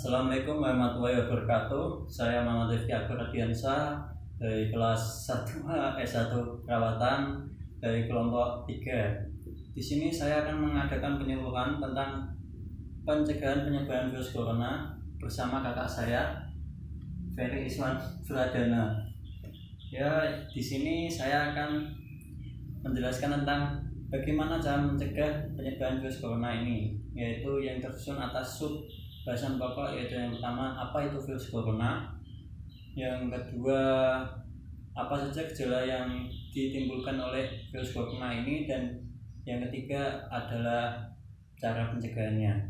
Assalamualaikum warahmatullahi wabarakatuh. Saya Muhammad Rifki Akbar Radiansa dari kelas 1A S1 Perawatan dari kelompok 3. Di sini saya akan mengadakan penyuluhan tentang pencegahan penyebaran virus corona bersama kakak saya, Ferry Iswan Suradana. Ya, di sini saya akan menjelaskan tentang bagaimana cara mencegah penyebaran virus corona ini, yaitu yang tersusun atas sub bahasan pokok, yaitu yang pertama, apa itu virus corona, yang kedua, apa saja gejala yang ditimbulkan oleh virus corona ini, dan yang ketiga adalah cara pencegahannya.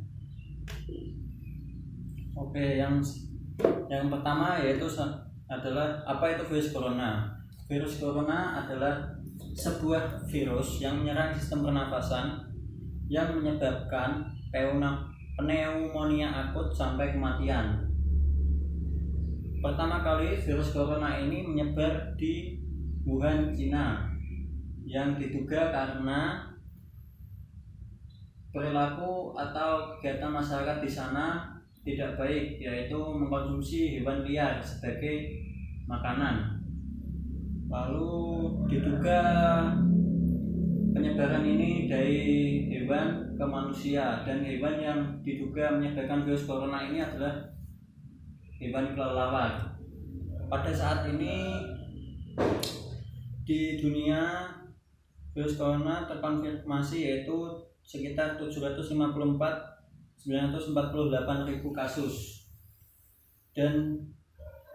Oke, yang pertama yaitu adalah apa itu virus corona. Virus corona adalah sebuah virus yang menyerang sistem pernafasan yang menyebabkan pneumonia akut sampai kematian. Pertama kali virus corona ini menyebar di Wuhan, Cina, yang diduga karena perilaku atau kegiatan masyarakat di sana tidak baik, yaitu mengkonsumsi hewan liar sebagai makanan. Lalu diduga penyebaran ini dari hewan ke manusia, dan hewan yang diduga menyebarkan virus corona ini adalah hewan kelelawar. Pada saat ini di dunia virus corona terkonfirmasi yaitu sekitar 754.948.000 kasus, dan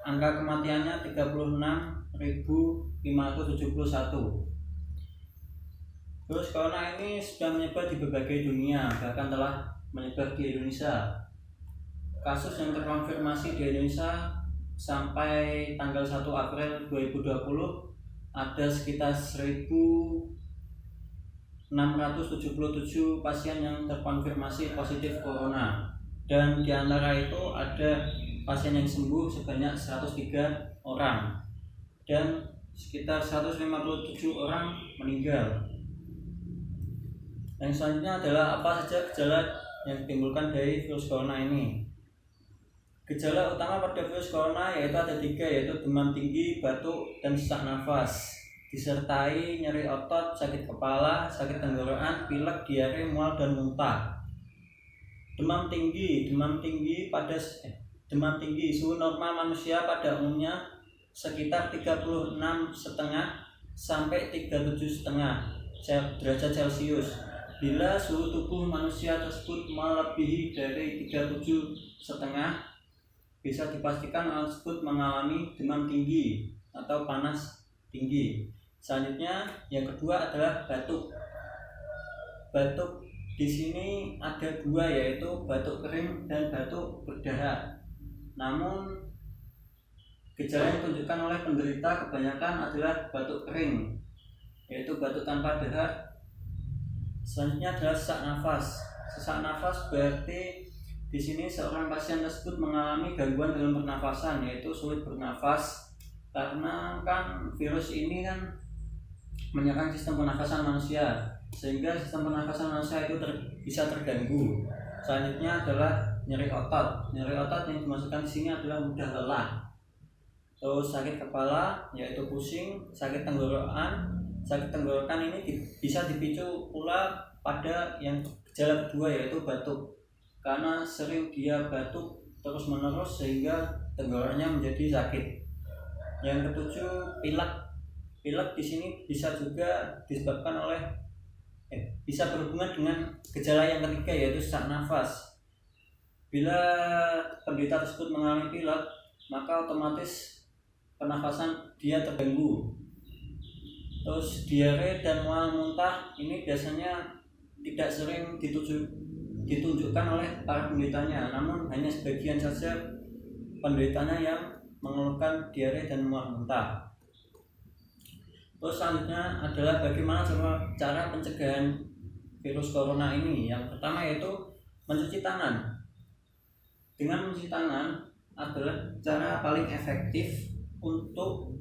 angka kematiannya 36.571. Virus corona ini sudah menyebar di berbagai dunia, bahkan telah menyebar di Indonesia. Kasus yang terkonfirmasi di Indonesia sampai tanggal 1 April 2020 ada sekitar 1.677 pasien yang terkonfirmasi positif corona, dan di antara itu ada pasien yang sembuh sebanyak 103 orang, dan sekitar 157 orang meninggal. Yang selanjutnya adalah apa saja gejala yang ditimbulkan dari virus corona ini. Gejala utama pada virus corona yaitu ada 3, yaitu demam tinggi, batuk, dan sesak nafas, disertai nyeri otot, sakit kepala, sakit tenggorokan, pilek, diare, mual, dan muntah. Demam tinggi suhu normal manusia pada umumnya sekitar 36,5 sampai 37,5 derajat Celcius. Bila suhu tubuh manusia tersebut melebihi dari 37,5, bisa dipastikan orang tersebut mengalami demam tinggi atau panas tinggi. Selanjutnya, yang kedua adalah batuk. Batuk di sini ada 2, yaitu batuk kering dan batuk berdahak. Namun gejala yang ditunjukkan oleh penderita kebanyakan adalah batuk kering, yaitu batuk tanpa dahak. Selanjutnya adalah sesak nafas. Sesak nafas berarti di sini seorang pasien tersebut mengalami gangguan dalam pernafasan, yaitu sulit bernafas, karena kan virus ini kan menyerang sistem pernafasan manusia, sehingga sistem pernafasan manusia itu bisa terganggu. Selanjutnya adalah nyeri otot. Nyeri otot yang dimasukkan di sini adalah mudah lelah. Terus sakit kepala, yaitu pusing, sakit tenggorokan. Sakit tenggorokan ini bisa dipicu pula pada yang gejala kedua, yaitu batuk, karena sering dia batuk terus menerus sehingga tenggorokannya menjadi sakit. Yang ketujuh, pilek. Pilek di sini bisa juga disebabkan oleh bisa berhubungan dengan gejala yang ketiga, yaitu sesak nafas. Bila penderita tersebut mengalami pilek, maka otomatis pernafasan dia terganggu. Terus diare dan mual muntah ini biasanya tidak sering ditunjukkan oleh para penderitanya, namun hanya sebagian saja penderitanya yang mengeluhkan diare dan mual muntah. Terus selanjutnya adalah bagaimana cara pencegahan virus corona ini. Yang pertama yaitu mencuci tangan. Dengan mencuci tangan adalah cara paling efektif untuk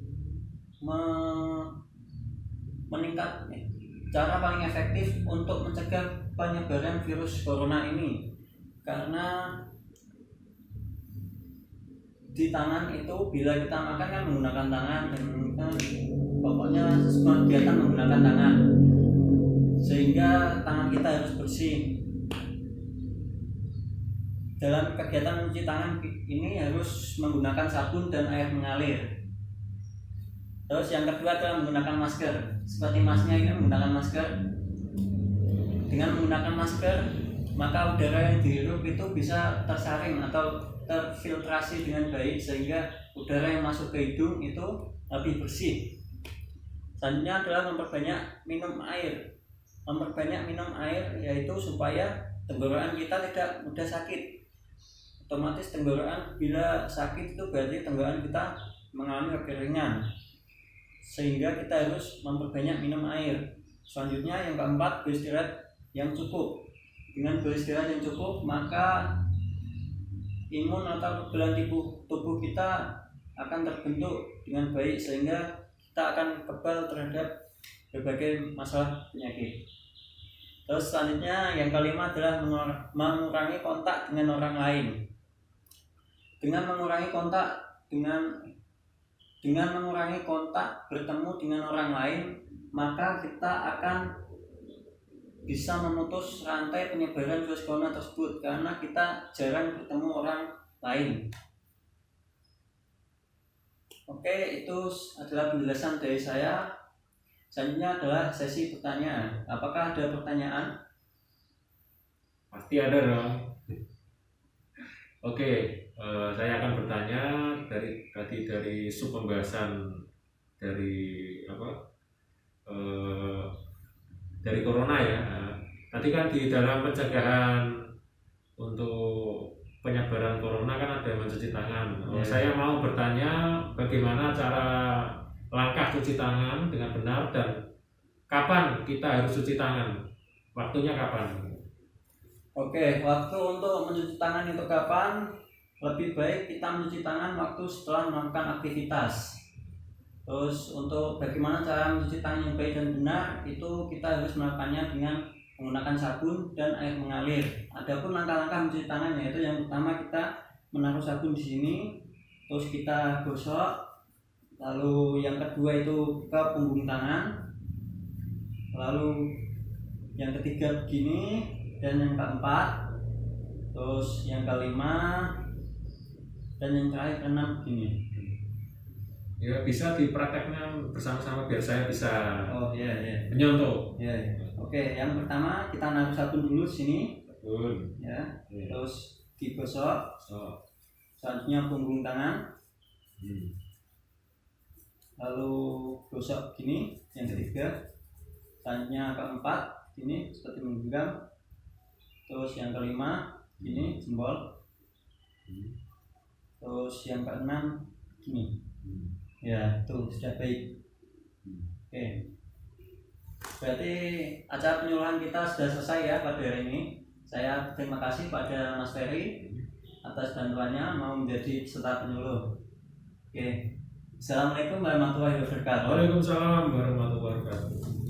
cara paling efektif untuk mencegah penyebaran virus corona ini, karena di tangan itu bila kita makan kan menggunakan tangan, dan pokoknya semua kegiatan menggunakan tangan, sehingga tangan kita harus bersih. Dalam kegiatan mencuci tangan ini harus menggunakan sabun dan air mengalir. Terus yang kedua adalah menggunakan masker. Seperti masnya ini menggunakan masker. Dengan menggunakan masker, maka udara yang dihirup itu bisa tersaring atau terfiltrasi dengan baik, sehingga udara yang masuk ke hidung itu lebih bersih. Selanjutnya adalah memperbanyak minum air. Memperbanyak minum air yaitu supaya tenggorokan kita tidak mudah sakit. Otomatis tenggorokan bila sakit itu berarti tenggorokan kita mengalami kekeringan, sehingga kita harus memperbanyak minum air. Selanjutnya yang keempat, beristirahat yang cukup. Dengan beristirahat yang cukup, maka imun atau kekebalan tubuh kita akan terbentuk dengan baik, sehingga kita akan kebal terhadap berbagai masalah penyakit. Terus selanjutnya yang kelima adalah mengurangi kontak dengan orang lain. Dengan mengurangi kontak bertemu dengan orang lain, maka kita akan bisa memutus rantai penyebaran virus corona tersebut, karena kita jarang bertemu orang lain. Oke, itu adalah penjelasan dari saya. Selanjutnya adalah sesi pertanyaan. Apakah ada pertanyaan? Pasti ada dong. Oke, saya akan bertanya dari sub pembahasan dari dari corona ya. Tadi kan di dalam pencegahan untuk penyebaran corona kan ada mencuci tangan. Saya mau bertanya bagaimana cara langkah cuci tangan dengan benar dan kapan kita harus cuci tangan? Waktunya kapan? Oke, waktu untuk mencuci tangan itu kapan? Lebih baik kita mencuci tangan waktu setelah melakukan aktivitas. Terus untuk bagaimana cara mencuci tangan yang baik dan benar, itu kita harus melakukannya dengan menggunakan sabun dan air mengalir. Adapun langkah-langkah mencuci tangan, yaitu yang pertama kita menaruh sabun di sini, terus kita gosok. Lalu yang kedua itu ke punggung tangan. Lalu yang ketiga begini, dan yang keempat, terus yang kelima, dan yang terakhir keenam begini. Ya bisa dipraktekkan bersama-sama biar saya bisa menyontoh. Oke, yang pertama kita naruh sabun dulu di sini. Sabun. Ya. Terus digosok. Selanjutnya punggung tangan. Lalu gosok gini, yang ketiga. Selanjutnya keempat, ini seperti menggenggam. Terus yang kelima, gini jempol. Terus yang keenam, gini. Ya, itu sudah baik. Oke. Berarti acara penyuluhan kita sudah selesai ya pada hari ini. Saya terima kasih pada Mas Ferry atas bantuannya mau menjadi peserta penyuluh. Oke. Assalamualaikum warahmatullahi wabarakatuh. Waalaikumsalam warahmatullahi wabarakatuh.